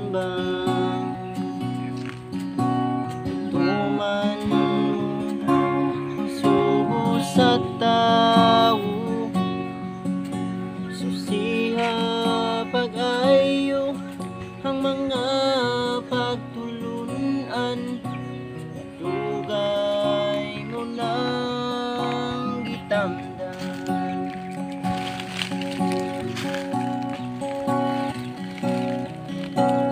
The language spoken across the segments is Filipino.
timbang. Tuman suho sa tao, susiha pag-ayo ang mga pagtulunan. Dugay mo nang gitamdan.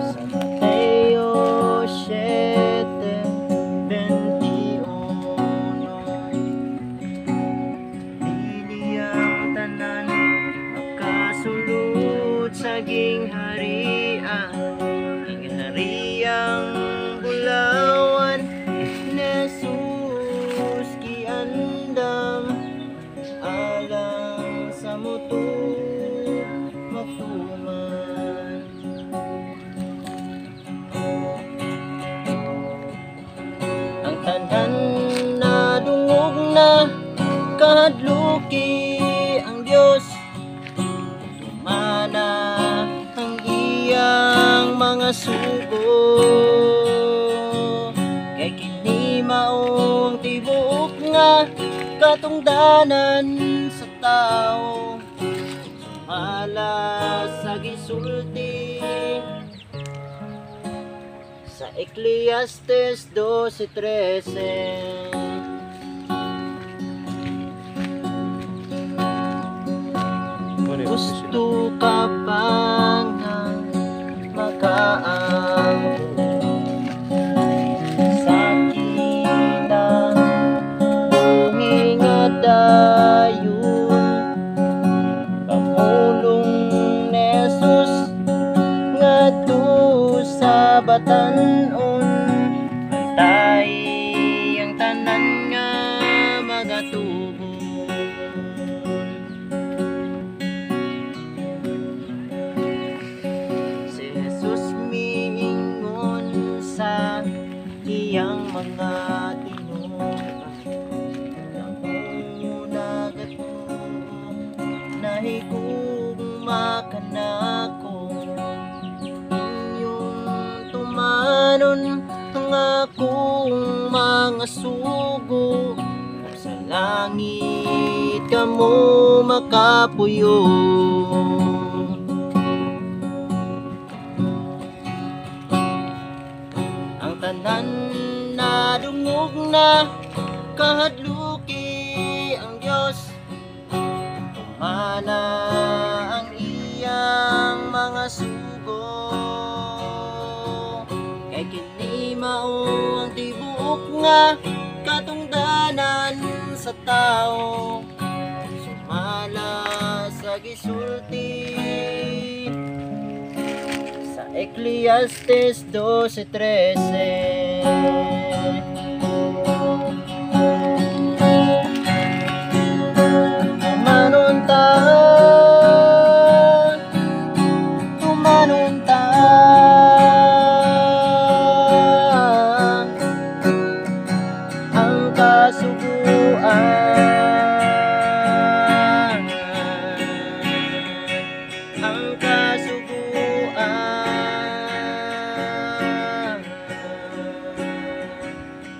Sa Mateo 7:21, dili ang tanan makasulod sa gingharian, ginghariang bulawan. Jesus giandam alang sa mutud matuman. Ang tanan na dungog na kahadluki ang Dios, tumana ang iyang mga sugo. Kay kini maong tibuok nga katungdanan sa tao, sumala sa gisulti sa Eclesiastes 12:13. Gusto ka pa nga makaangkon sa kinabunging nga dayon, pamulong ni Jesus ngadto sa batan-on. Antay ang tanan nga magatubo. Si Jesus miingon sa iyang mga tinunan, namunagat mo nahigugma ka na ko, inyong tumanon ang akong mga sugo, sa langit ka mo makapuyo. Ang tanan na dungog na kahadluki ang Dios, tumana ang iyang mga sugo. Kay kini mao ang tibuok nga katungdanan sa tao, sumala sa gisulti sa Eclesiastes 12:13. Tumanon ta ang kasuguan, ang kasuguan,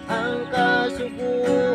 ang kasuguan.